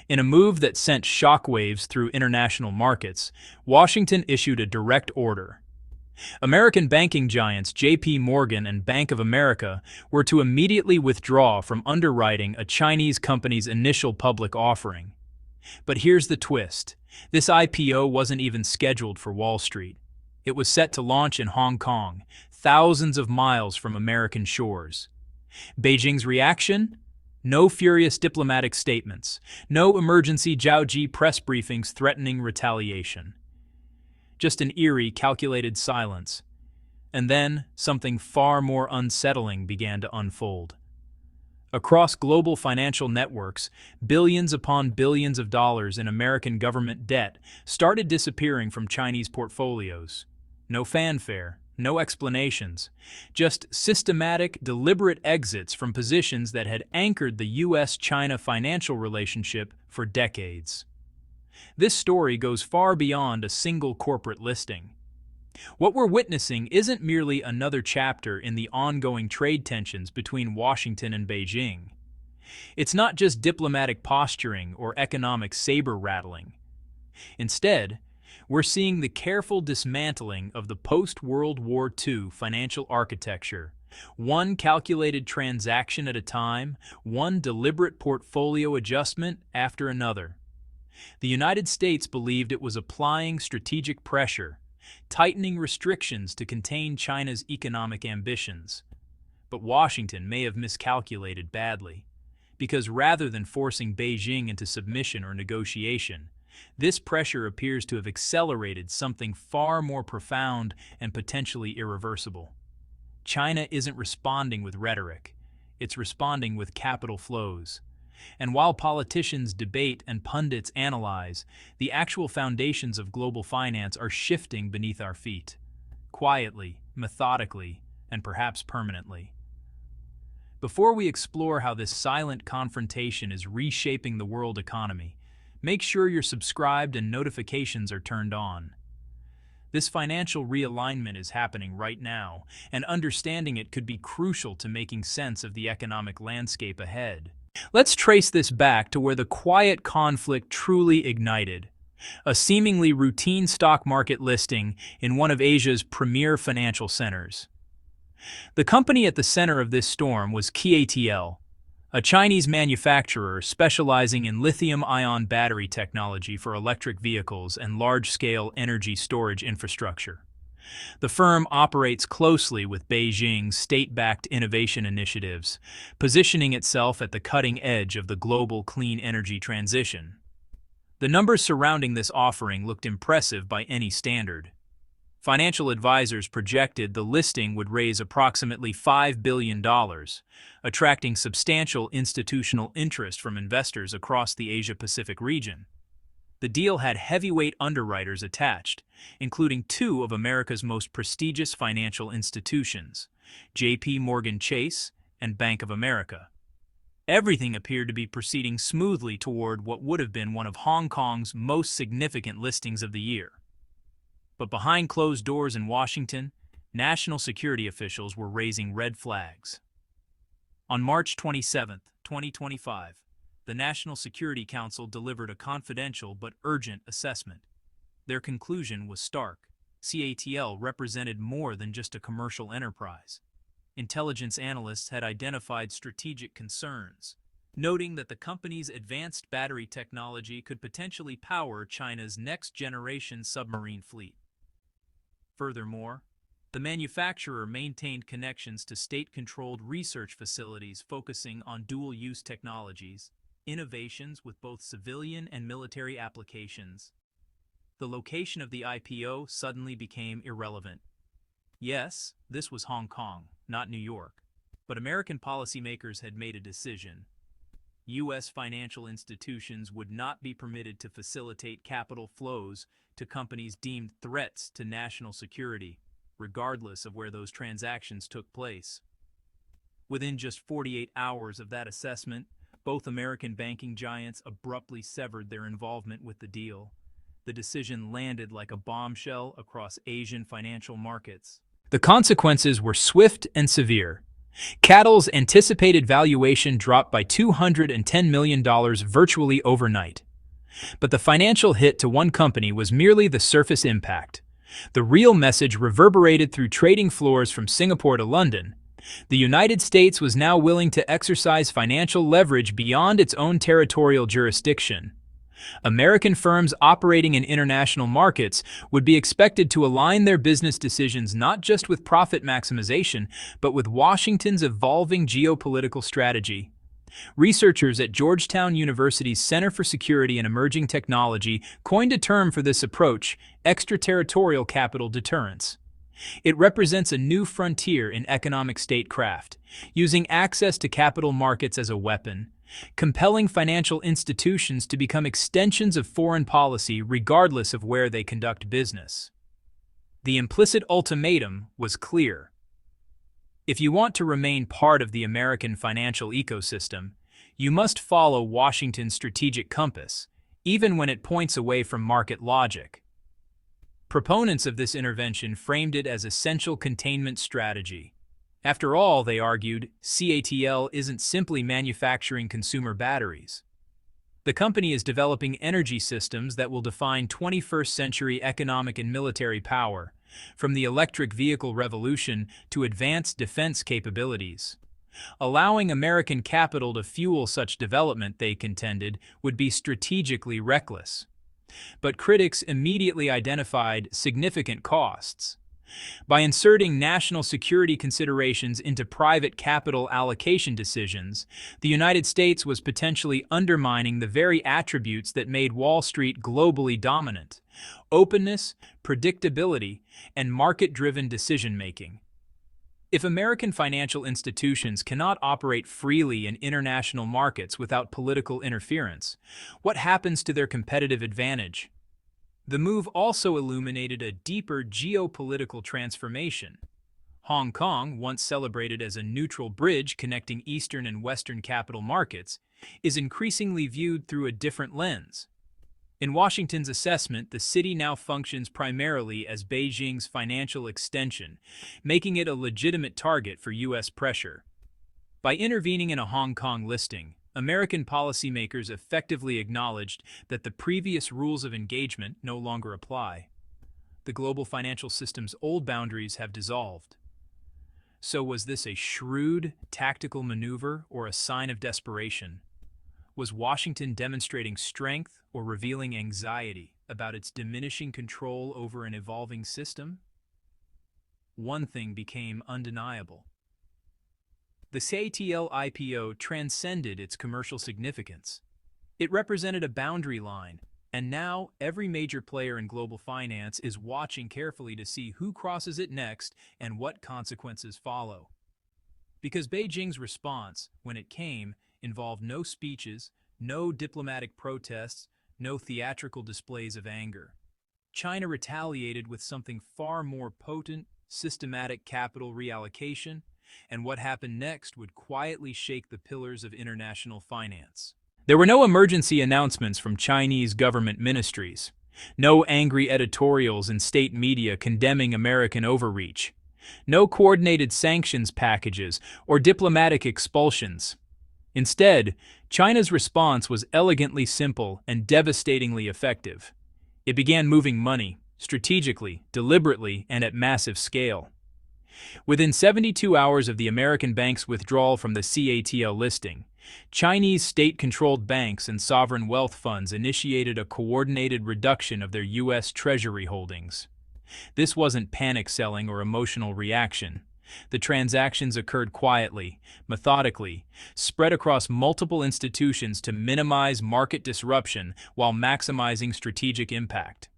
In a move that sent shockwaves through international markets, Washington issued a direct order. American banking giants J.P. Morgan and Bank of America were to immediately withdraw from underwriting a Chinese company's initial public offering. But here's the twist. This IPO wasn't even scheduled for Wall Street. It was set to launch in Hong Kong, thousands of miles from American shores. Beijing's reaction? No furious diplomatic statements, no emergency Zhao press briefings threatening retaliation. Just an eerie, calculated silence. And then, something far more unsettling began to unfold. Across global financial networks, billions upon billions of dollars in American government debt started disappearing from Chinese portfolios. No fanfare, no explanations, just systematic, deliberate exits from positions that had anchored the U.S.-China financial relationship for decades. This story goes far beyond a single corporate listing. What we're witnessing isn't merely another chapter in the ongoing trade tensions between Washington and Beijing. It's not just diplomatic posturing or economic saber-rattling. Instead, we're seeing the careful dismantling of the post-World War II financial architecture, one calculated transaction at a time, one deliberate portfolio adjustment after another. The United States believed it was applying strategic pressure, tightening restrictions to contain China's economic ambitions. But Washington may have miscalculated badly, because rather than forcing Beijing into submission or negotiation, this pressure appears to have accelerated something far more profound and potentially irreversible. China isn't responding with rhetoric, it's responding with capital flows. And while politicians debate and pundits analyze, the actual foundations of global finance are shifting beneath our feet, quietly, methodically, and perhaps permanently. Before we explore how this silent confrontation is reshaping the world economy, make sure you're subscribed and notifications are turned on. This financial realignment is happening right now, and understanding it could be crucial to making sense of the economic landscape ahead. Let's trace this back to where the quiet conflict truly ignited, a seemingly routine stock market listing in one of Asia's premier financial centers. The company at the center of this storm was KATL, a Chinese manufacturer specializing in lithium-ion battery technology for electric vehicles and large-scale energy storage infrastructure. The firm operates closely with Beijing's state-backed innovation initiatives, positioning itself at the cutting edge of the global clean energy transition. The numbers surrounding this offering looked impressive by any standard. Financial advisors projected the listing would raise approximately $5 billion, attracting substantial institutional interest from investors across the Asia-Pacific region. The deal had heavyweight underwriters attached, including two of America's most prestigious financial institutions, J.P. Morgan Chase and Bank of America. Everything appeared to be proceeding smoothly toward what would have been one of Hong Kong's most significant listings of the year. But behind closed doors in Washington, national security officials were raising red flags. On March 27, 2025, the National Security Council delivered a confidential but urgent assessment. Their conclusion was stark. KATL represented more than just a commercial enterprise. Intelligence analysts had identified strategic concerns, noting that the company's advanced battery technology could potentially power China's next-generation submarine fleet. Furthermore, the manufacturer maintained connections to state-controlled research facilities focusing on dual-use technologies, innovations with both civilian and military applications. The location of the IPO suddenly became irrelevant. Yes, this was Hong Kong, not New York, but American policymakers had made a decision. U.S. financial institutions would not be permitted to facilitate capital flows to companies deemed threats to national security, regardless of where those transactions took place. Within just 48 hours of that assessment, both American banking giants abruptly severed their involvement with the deal. The decision landed like a bombshell across Asian financial markets. The consequences were swift and severe. Cattle's anticipated valuation dropped by $210 million virtually overnight. But the financial hit to one company was merely the surface impact. The real message reverberated through trading floors from Singapore to London. The United States was now willing to exercise financial leverage beyond its own territorial jurisdiction. American firms operating in international markets would be expected to align their business decisions not just with profit maximization, but with Washington's evolving geopolitical strategy. Researchers at Georgetown University's Center for Security and Emerging Technology coined a term for this approach: extraterritorial capital deterrence. It represents a new frontier in economic statecraft, using access to capital markets as a weapon, compelling financial institutions to become extensions of foreign policy regardless of where they conduct business. The implicit ultimatum was clear. If you want to remain part of the American financial ecosystem, you must follow Washington's strategic compass, even when it points away from market logic. Proponents of this intervention framed it as essential containment strategy. After all, they argued, CATL isn't simply manufacturing consumer batteries. The company is developing energy systems that will define 21st century economic and military power, from the electric vehicle revolution to advanced defense capabilities. Allowing American capital to fuel such development, they contended, would be strategically reckless. But critics immediately identified significant costs. By inserting national security considerations into private capital allocation decisions, the United States was potentially undermining the very attributes that made Wall Street globally dominant: openness, predictability, and market-driven decision-making. If American financial institutions cannot operate freely in international markets without political interference, what happens to their competitive advantage? The move also illuminated a deeper geopolitical transformation. Hong Kong, once celebrated as a neutral bridge connecting Eastern and Western capital markets, is increasingly viewed through a different lens. In Washington's assessment, the city now functions primarily as Beijing's financial extension, making it a legitimate target for U.S. pressure. By intervening in a Hong Kong listing, American policymakers effectively acknowledged that the previous rules of engagement no longer apply. The global financial system's old boundaries have dissolved. So was this a shrewd, tactical maneuver or a sign of desperation? Was Washington demonstrating strength or revealing anxiety about its diminishing control over an evolving system? One thing became undeniable. The CATL IPO transcended its commercial significance. It represented a boundary line, and now every major player in global finance is watching carefully to see who crosses it next and what consequences follow. Because Beijing's response, when it came, involved no speeches, no diplomatic protests, no theatrical displays of anger. China retaliated with something far more potent: systematic capital reallocation, and what happened next would quietly shake the pillars of international finance. There were no emergency announcements from Chinese government ministries, no angry editorials in state media condemning American overreach, no coordinated sanctions packages or diplomatic expulsions. Instead, China's response was elegantly simple and devastatingly effective. It began moving money, strategically, deliberately, and at massive scale. Within 72 hours of the American bank's withdrawal from the CATL listing, Chinese state-controlled banks and sovereign wealth funds initiated a coordinated reduction of their U.S. Treasury holdings. This wasn't panic selling or emotional reaction. The transactions occurred quietly, methodically, spread across multiple institutions to minimize market disruption while maximizing strategic impact.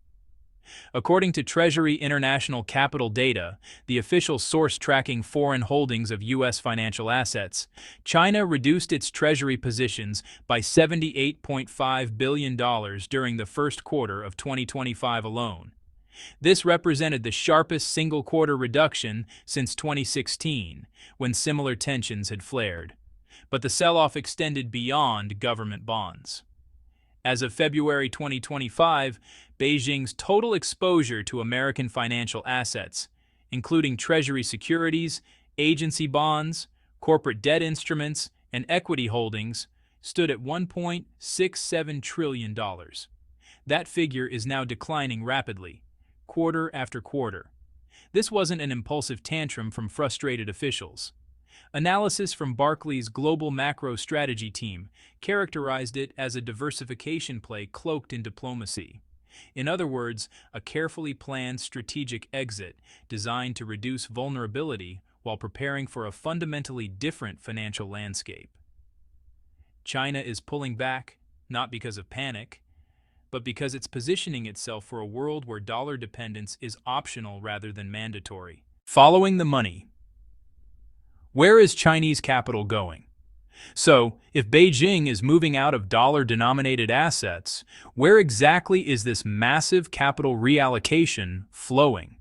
According to Treasury International Capital Data, the official source tracking foreign holdings of U.S. financial assets, China reduced its Treasury positions by $78.5 billion during the first quarter of 2025 alone. This represented the sharpest single-quarter reduction since 2016, when similar tensions had flared. But the sell-off extended beyond government bonds. As of February 2025, Beijing's total exposure to American financial assets, including Treasury securities, agency bonds, Corporate debt instruments and equity holdings stood at $1.67 trillion. That figure is now declining rapidly, quarter after quarter. This wasn't an impulsive tantrum from frustrated officials. Analysis from Barclays' Global Macro Strategy team characterized it as a diversification play cloaked in diplomacy. In other words, a carefully planned strategic exit designed to reduce vulnerability while preparing for a fundamentally different financial landscape. China is pulling back, not because of panic, but because it's positioning itself for a world where dollar dependence is optional rather than mandatory. Following the money. Where is Chinese capital going? So, if Beijing is moving out of dollar-denominated assets, where exactly is this massive capital reallocation flowing?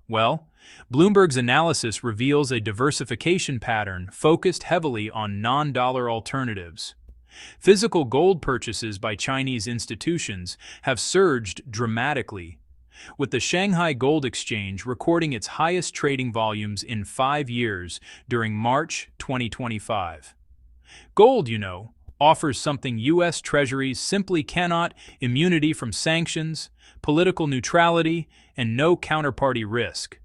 Well, Bloomberg's analysis reveals a diversification pattern focused heavily on non-dollar alternatives. Physical gold purchases by Chinese institutions have surged dramatically, with the Shanghai Gold Exchange recording its highest trading volumes in 5 years during March 2025. Gold, offers something U.S. Treasuries simply cannot: immunity from sanctions, political neutrality, and no counterparty risk.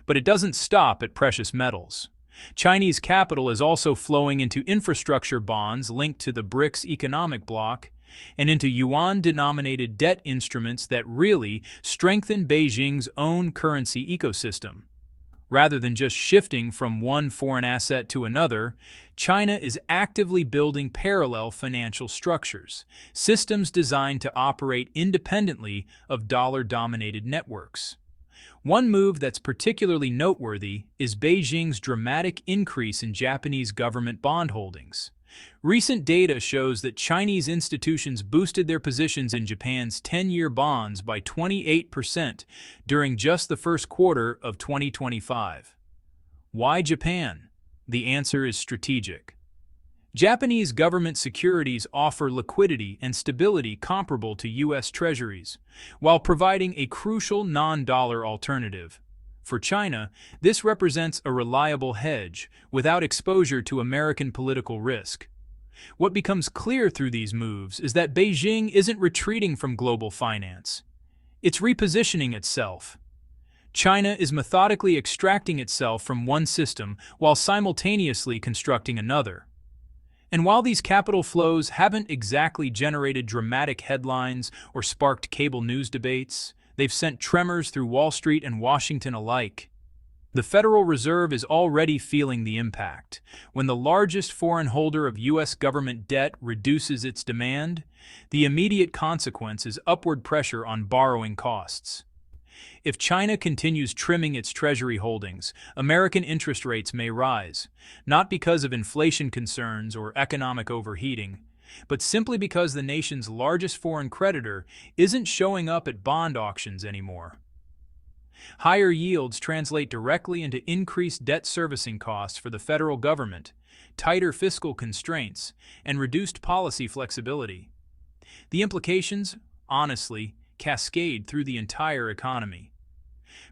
But it doesn't stop at precious metals. Chinese capital is also flowing into infrastructure bonds linked to the BRICS economic bloc and into yuan-denominated debt instruments that really strengthen Beijing's own currency ecosystem. Rather than just shifting from one foreign asset to another, China is actively building parallel financial structures, systems designed to operate independently of dollar-dominated networks. One move that's particularly noteworthy is Beijing's dramatic increase in Japanese government bond holdings. Recent data shows that Chinese institutions boosted their positions in Japan's 10-year bonds by 28% during just the first quarter of 2025. Why Japan? The answer is strategic. Japanese government securities offer liquidity and stability comparable to U.S. Treasuries, while providing a crucial non-dollar alternative. For China, this represents a reliable hedge without exposure to American political risk. What becomes clear through these moves is that Beijing isn't retreating from global finance. It's repositioning itself. China is methodically extracting itself from one system while simultaneously constructing another. And while these capital flows haven't exactly generated dramatic headlines or sparked cable news debates, they've sent tremors through Wall Street and Washington alike. The Federal Reserve is already feeling the impact. When the largest foreign holder of U.S. government debt reduces its demand, the immediate consequence is upward pressure on borrowing costs. If China continues trimming its Treasury holdings, American interest rates may rise, not because of inflation concerns or economic overheating, but simply because the nation's largest foreign creditor isn't showing up at bond auctions anymore. Higher yields translate directly into increased debt servicing costs for the federal government, tighter fiscal constraints, and reduced policy flexibility. The implications, honestly, cascade through the entire economy.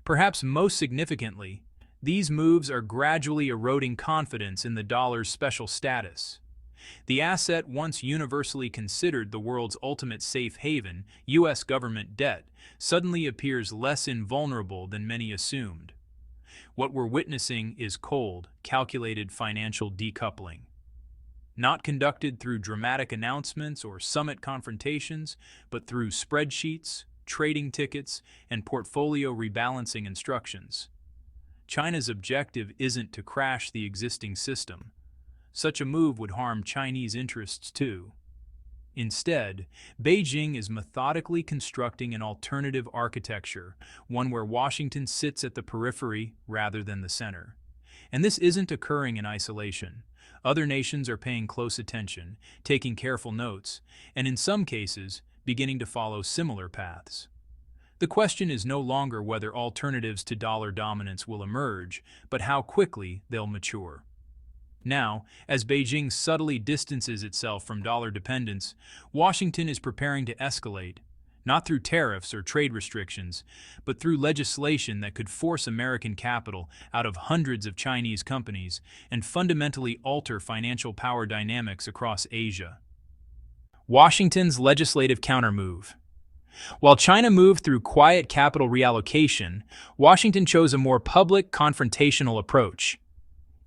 Perhaps most significantly, these moves are gradually eroding confidence in the dollar's special status. The asset once universally considered the world's ultimate safe haven, U.S. government debt, suddenly appears less invulnerable than many assumed. What we're witnessing is cold, calculated financial decoupling. Not conducted through dramatic announcements or summit confrontations, but through spreadsheets, trading tickets, and portfolio rebalancing instructions. China's objective isn't to crash the existing system. Such a move would harm Chinese interests too. Instead, Beijing is methodically constructing an alternative architecture, one where Washington sits at the periphery rather than the center. And this isn't occurring in isolation. Other nations are paying close attention, taking careful notes, and in some cases, beginning to follow similar paths. The question is no longer whether alternatives to dollar dominance will emerge, but how quickly they'll mature. Now, as Beijing subtly distances itself from dollar dependence, Washington is preparing to escalate, not through tariffs or trade restrictions, but through legislation that could force American capital out of hundreds of Chinese companies and fundamentally alter financial power dynamics across Asia. Washington's legislative countermove. While China moved through quiet capital reallocation, Washington chose a more public, confrontational approach.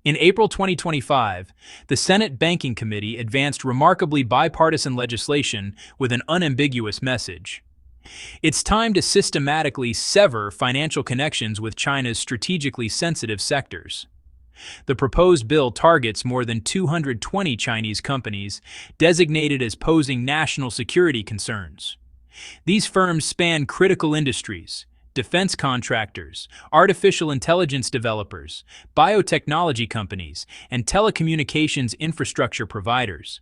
In April 2025, the Senate Banking Committee advanced remarkably bipartisan legislation with an unambiguous message. It's time to systematically sever financial connections with China's strategically sensitive sectors. The proposed bill targets more than 220 Chinese companies designated as posing national security concerns. These firms span critical industries, defense contractors, artificial intelligence developers, biotechnology companies, and telecommunications infrastructure providers.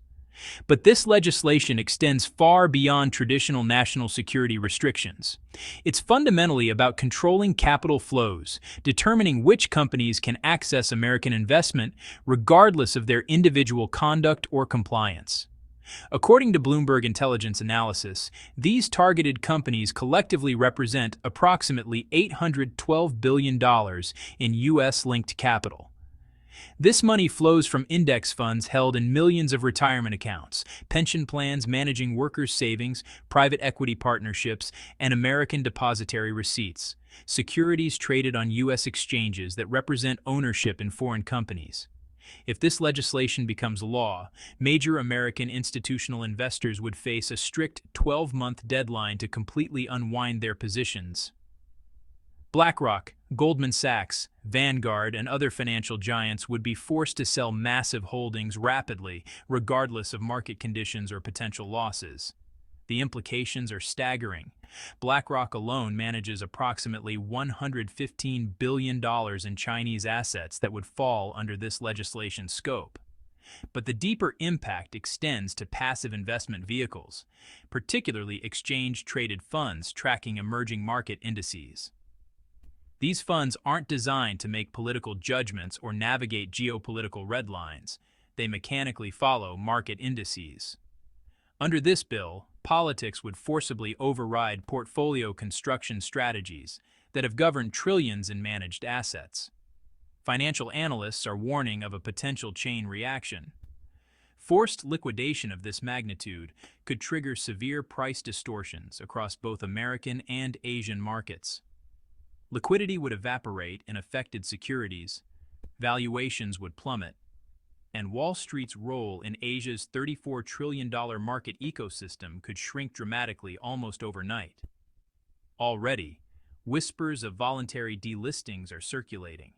But this legislation extends far beyond traditional national security restrictions. It's fundamentally about controlling capital flows, determining which companies can access American investment regardless of their individual conduct or compliance. According to Bloomberg Intelligence Analysis, these targeted companies collectively represent approximately $812 billion in U.S.-linked capital. This money flows from index funds held in millions of retirement accounts, pension plans managing workers' savings, private equity partnerships, and American depository receipts, securities traded on U.S. exchanges that represent ownership in foreign companies. If this legislation becomes law, major American institutional investors would face a strict 12-month deadline to completely unwind their positions. BlackRock, Goldman Sachs, Vanguard, and other financial giants would be forced to sell massive holdings rapidly, regardless of market conditions or potential losses. The implications are staggering. BlackRock alone manages approximately $115 billion in Chinese assets that would fall under this legislation's scope. But the deeper impact extends to passive investment vehicles, particularly exchange-traded funds tracking emerging market indices. These funds aren't designed to make political judgments or navigate geopolitical red lines. They mechanically follow market indices. Under this bill, politics would forcibly override portfolio construction strategies that have governed trillions in managed assets. Financial analysts are warning of a potential chain reaction. Forced liquidation of this magnitude could trigger severe price distortions across both American and Asian markets. Liquidity would evaporate in affected securities, valuations would plummet, and Wall Street's role in Asia's $34 trillion market ecosystem could shrink dramatically almost overnight. Already, whispers of voluntary delistings are circulating.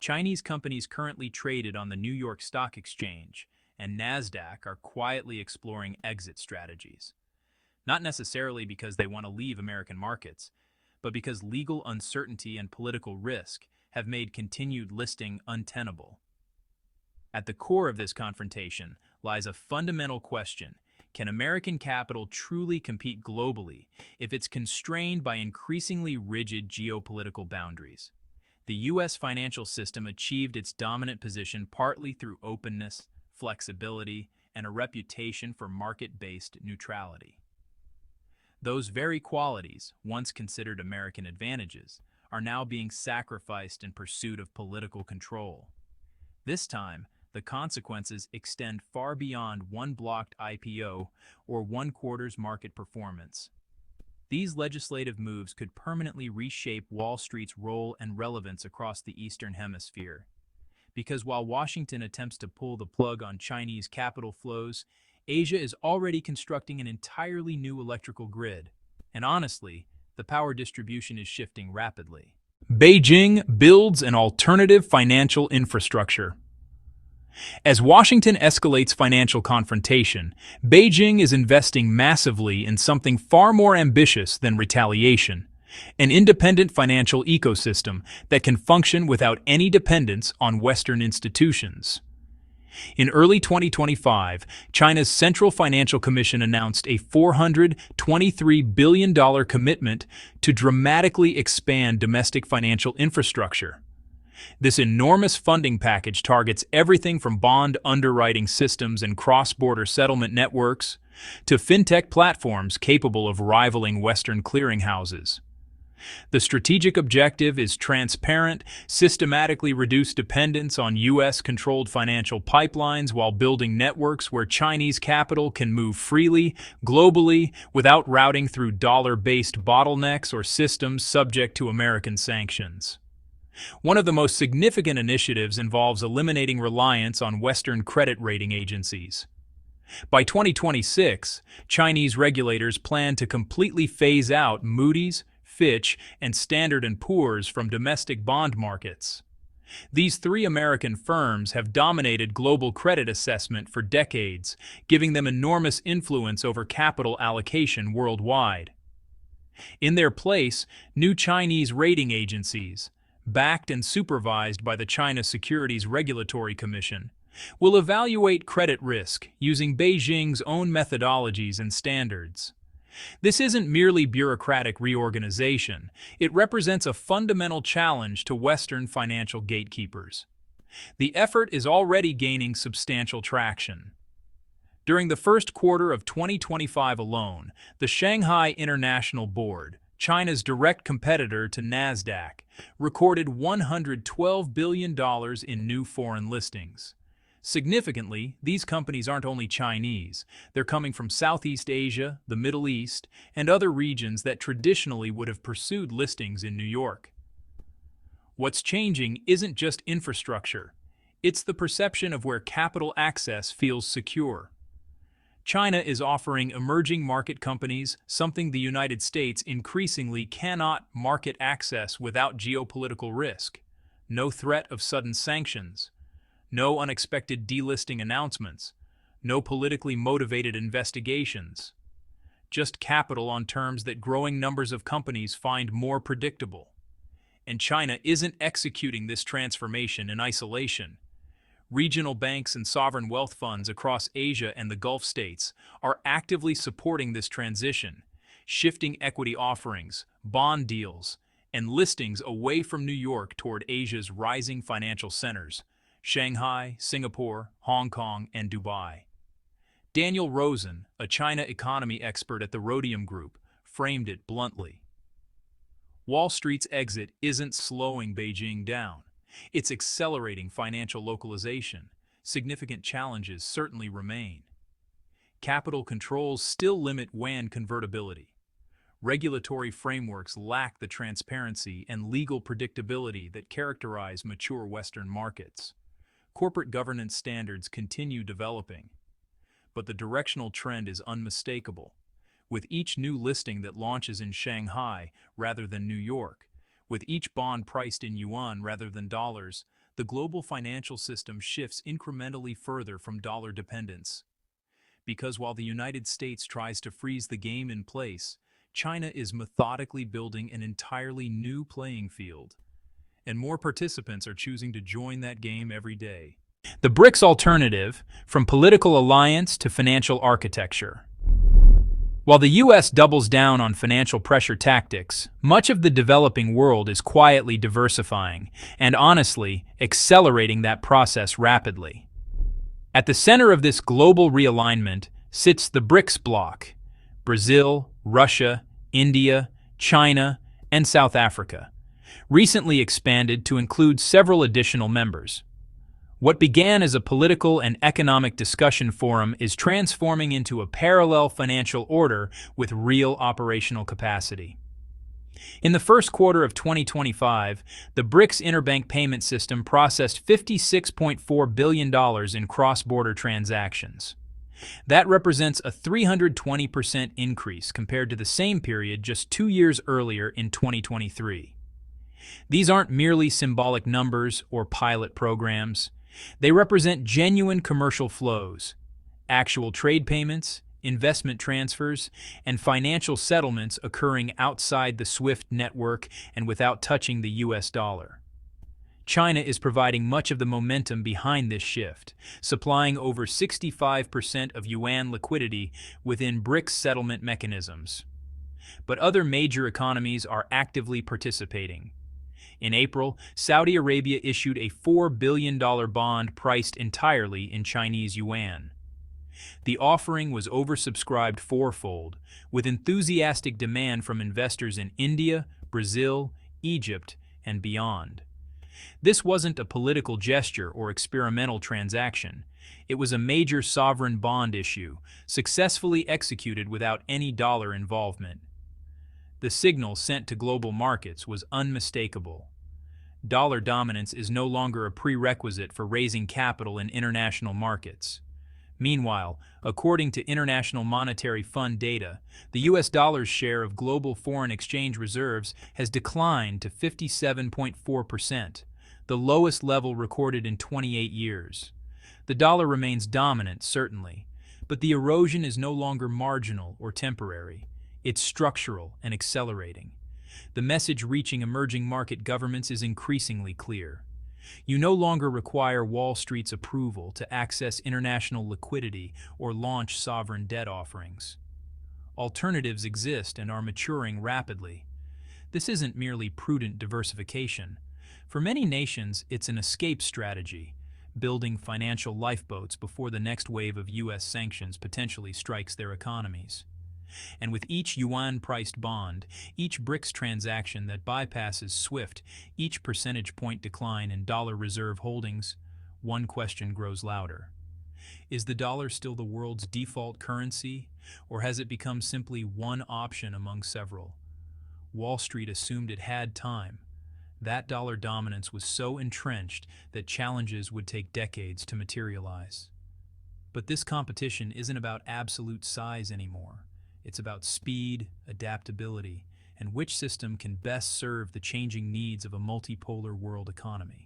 Chinese companies currently traded on the New York Stock Exchange and NASDAQ are quietly exploring exit strategies. Not necessarily because they want to leave American markets, but because legal uncertainty and political risk have made continued listing untenable. At the core of this confrontation lies a fundamental question: can American capital truly compete globally if it's constrained by increasingly rigid geopolitical boundaries? The U.S. financial system achieved its dominant position partly through openness, flexibility, and a reputation for market-based neutrality. Those very qualities, once considered American advantages, are now being sacrificed in pursuit of political control. This time, the consequences extend far beyond one blocked IPO or one quarter's market performance. These legislative moves could permanently reshape Wall Street's role and relevance across the Eastern Hemisphere. Because while Washington attempts to pull the plug on Chinese capital flows, Asia is already constructing an entirely new electrical grid. And honestly, the power distribution is shifting rapidly. Beijing builds an alternative financial infrastructure. As Washington escalates financial confrontation, Beijing is investing massively in something far more ambitious than retaliation: an independent financial ecosystem that can function without any dependence on Western institutions. In early 2025, China's Central Financial Commission announced a $423 billion commitment to dramatically expand domestic financial infrastructure. This enormous funding package targets everything from bond underwriting systems and cross-border settlement networks to fintech platforms capable of rivaling Western clearinghouses. The strategic objective is transparent, systematically reduce dependence on U.S.-controlled financial pipelines while building networks where Chinese capital can move freely, globally, without routing through dollar-based bottlenecks or systems subject to American sanctions. One of the most significant initiatives involves eliminating reliance on Western credit rating agencies. By 2026, Chinese regulators plan to completely phase out Moody's, Fitch, and Standard & Poor's from domestic bond markets. These three American firms have dominated global credit assessment for decades, giving them enormous influence over capital allocation worldwide. In their place, new Chinese rating agencies, backed and supervised by the China Securities Regulatory Commission, will evaluate credit risk using Beijing's own methodologies and standards. This isn't merely bureaucratic reorganization, it represents a fundamental challenge to Western financial gatekeepers. The effort is already gaining substantial traction. During the first quarter of 2025 alone, the Shanghai International Board, China's direct competitor to NASDAQ, recorded $112 billion in new foreign listings. Significantly, these companies aren't only Chinese, they're coming from Southeast Asia, the Middle East, and other regions that traditionally would have pursued listings in New York. What's changing isn't just infrastructure, it's the perception of where capital access feels secure. China is offering emerging market companies something the United States increasingly cannot: market access without geopolitical risk, no threat of sudden sanctions, no unexpected delisting announcements, no politically motivated investigations. Just capital on terms that growing numbers of companies find more predictable. And China isn't executing this transformation in isolation. Regional banks and sovereign wealth funds across Asia and the Gulf states are actively supporting this transition, shifting equity offerings, bond deals, and listings away from New York toward Asia's rising financial centers: Shanghai, Singapore, Hong Kong, and Dubai. Daniel Rosen, a China economy expert at the Rhodium Group, framed it bluntly. Wall Street's exit isn't slowing Beijing down. It's accelerating financial localization. Significant challenges certainly remain. Capital controls still limit yuan convertibility. Regulatory frameworks lack the transparency and legal predictability that characterize mature Western markets. Corporate governance standards continue developing, but the directional trend is unmistakable. With each new listing that launches in Shanghai rather than New York, with each bond priced in yuan rather than dollars, the global financial system shifts incrementally further from dollar dependence. Because while the United States tries to freeze the game in place, China is methodically building an entirely new playing field. And more participants are choosing to join that game every day. The BRICS alternative, from political alliance to financial architecture. While the U.S. doubles down on financial pressure tactics, much of the developing world is quietly diversifying and, honestly, accelerating that process rapidly. At the center of this global realignment sits the BRICS bloc: Brazil, Russia, India, China, and South Africa, recently expanded to include several additional members. What began as a political and economic discussion forum is transforming into a parallel financial order with real operational capacity. In the first quarter of 2025, the BRICS interbank payment system processed $56.4 billion in cross-border transactions. That represents a 320% increase compared to the same period just 2 years earlier in 2023. These aren't merely symbolic numbers or pilot programs. They represent genuine commercial flows, actual trade payments, investment transfers, and financial settlements occurring outside the SWIFT network and without touching the US dollar. China is providing much of the momentum behind this shift, supplying over 65% of yuan liquidity within BRICS settlement mechanisms. But other major economies are actively participating. In April, Saudi Arabia issued a $4 billion bond priced entirely in Chinese yuan. The offering was oversubscribed fourfold, with enthusiastic demand from investors in India, Brazil, Egypt, and beyond. This wasn't a political gesture or experimental transaction. It was a major sovereign bond issue, successfully executed without any dollar involvement. The signal sent to global markets was unmistakable. Dollar dominance is no longer a prerequisite for raising capital in international markets. Meanwhile, according to International Monetary Fund data, the US dollar's share of global foreign exchange reserves has declined to 57.4%, the lowest level recorded in 28 years. The dollar remains dominant, certainly, but the erosion is no longer marginal or temporary. It's structural and accelerating. The message reaching emerging market governments is increasingly clear. You no longer require Wall Street's approval to access international liquidity or launch sovereign debt offerings. Alternatives exist and are maturing rapidly. This isn't merely prudent diversification. For many nations, it's an escape strategy, building financial lifeboats before the next wave of U.S. sanctions potentially strikes their economies. And with each yuan-priced bond, each BRICS transaction that bypasses SWIFT, each percentage point decline in dollar reserve holdings, one question grows louder. Is the dollar still the world's default currency, or has it become simply one option among several? Wall Street assumed it had time. That dollar dominance was so entrenched that challenges would take decades to materialize. But this competition isn't about absolute size anymore. It's about speed, adaptability, and which system can best serve the changing needs of a multipolar world economy.